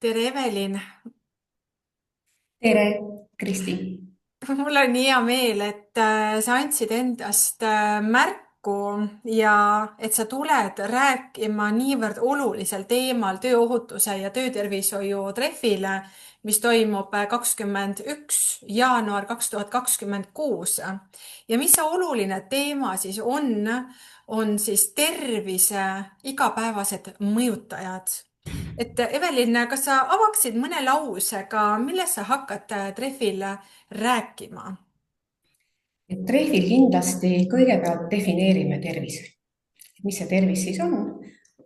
tere, Evelin. tere, Kristi. Mul on hea meel, et sa andsid endast märku ja et sa tuled rääkima niivõrd olulisel teemal tööohutuse ja töötervishoiu treffile, mis toimub 21. jaanuar 2026. Ja mis see oluline teema siis on siis tervise igapäevased mõjutajad. Et Evelin, kas sa avaksid mõne lausega, millest sa hakkad treffil rääkima? Et trehvil kindlasti kõigepealt defineerime tervise. Mis see tervis siis on?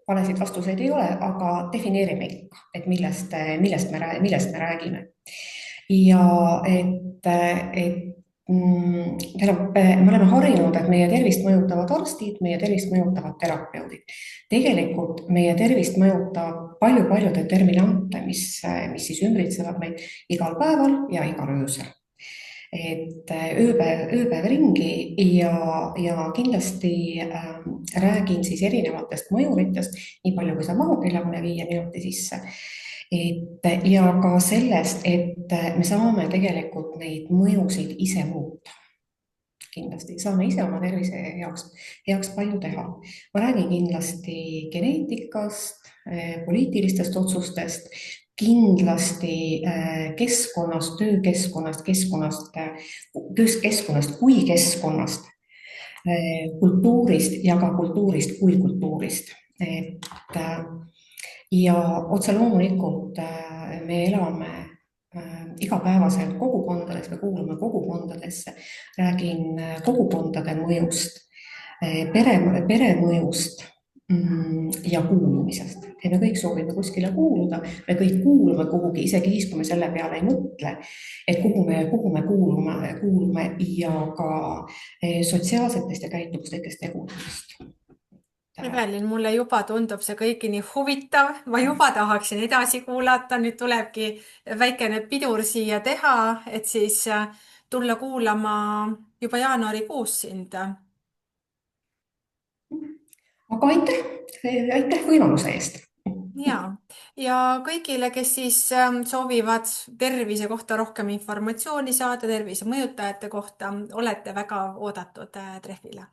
Valesid vastuseid ei ole, aga defineerime ikka, et millest me räägime. Ja tähendab, me oleme harjunud, et meie tervist mõjutavad arstid, meie tervist mõjutavad terapeudid. Tegelikult meie tervist mõjutab palju-palju determinante, mis siis ümbritsevad meid igal päeval ja igal öösel. Ööpäev ringi ja kindlasti räägin siis erinevatest mõjuritest, nii palju kui see mahub 45 minuti sisse. Ja ka sellest, et me saame tegelikult neid mõjusid ise muuta. Kindlasti saame ise oma tervise heaks palju teha. Ma räägin kindlasti geneetikast, poliitilistest otsustest, kindlasti keskkonnast, töökeskkonnast kui keskkonnast, kultuurist ja ka kultuurist kui kultuurist. Ja otse loomulikult me elame igapäevaselt kogukondades või kuulume kogukondadesse. Räägin kogukondade mõjust, pere mõjust ja kuulumisest. Me kõik soovime kuskile kuuluda, me kõik kuulume kuhugi, isegi siis, kui me selle peale ei mõtle, et kuhu me kuulume ja ka sotsiaalsetest ja käitumuslikest tegudest. Evelin, mulle juba tundub see kõik nii huvitav, ma juba tahaksin edasi kuulata, nüüd tulebki väikene pidur siia teha, et siis tulla kuulama juba jaanuarikuus sind. Aga aitäh võimaluse eest. Ja, ja kõigile, kes siis soovivad tervise kohta rohkem informatsiooni saada, tervise mõjutajate kohta, olete väga oodatud treffile.